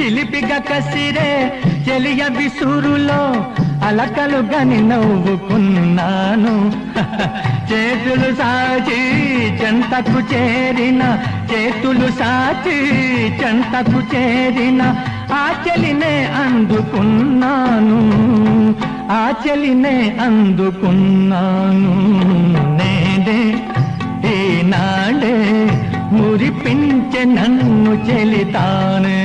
చిలిపిగా కసిరే చెలియ విసురులో అలకలు గని నవ్వుకున్నాను. చేతులు సాచి చెంతకు చేరిన, చేతులు సాచి చెంతకు చేరిన ఆ చెలినే అందుకున్నాను, ఆ చెలినే అందుకున్నాను. నేనే ఈనాడే మురిపించే నన్ను చెలితానే.